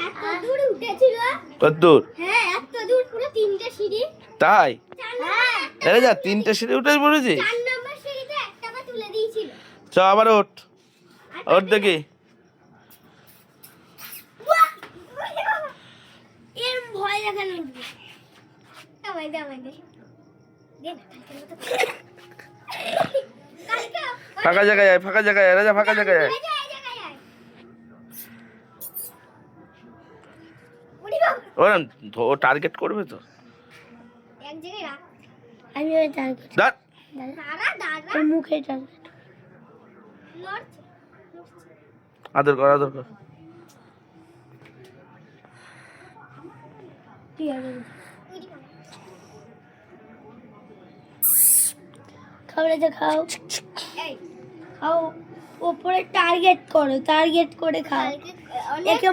এত দূর উঠেছিল। কত দূর? হ্যাঁ এত দূর, পুরো 3টে সিঁড়ি। তাই? হ্যাঁ আরে যা 3টে সিঁড়ি উঠে পড়েছি। 4 নম্বর সিঁড়িতে একটা পা তুলে দিয়েছিল। চ আবার ওঠ, ওঠ দেখি। এর ভয় দেখানো উঠবে। দামাই দামাই দে দে না কালকে ফাঁকা জায়গায় আয়, ফাঁকা জায়গায় আয়, রাজা ফাঁকা জায়গায় আয়। এই জায়গায় আয়। ওরে বাবা, ও টার্গেট করবে তো। এক জায়গায় রাখ। আমি ওই টার্গেট দাঁড়। দাঁড়া দাঁড়া, ওর মুখে টার্গেট নড়ছে। আদর কর, আদর কর। ঠিক আছে খাবার খাও, এই খাও, উপরে টার্গেট করো, টার্গেট করে খাও। একে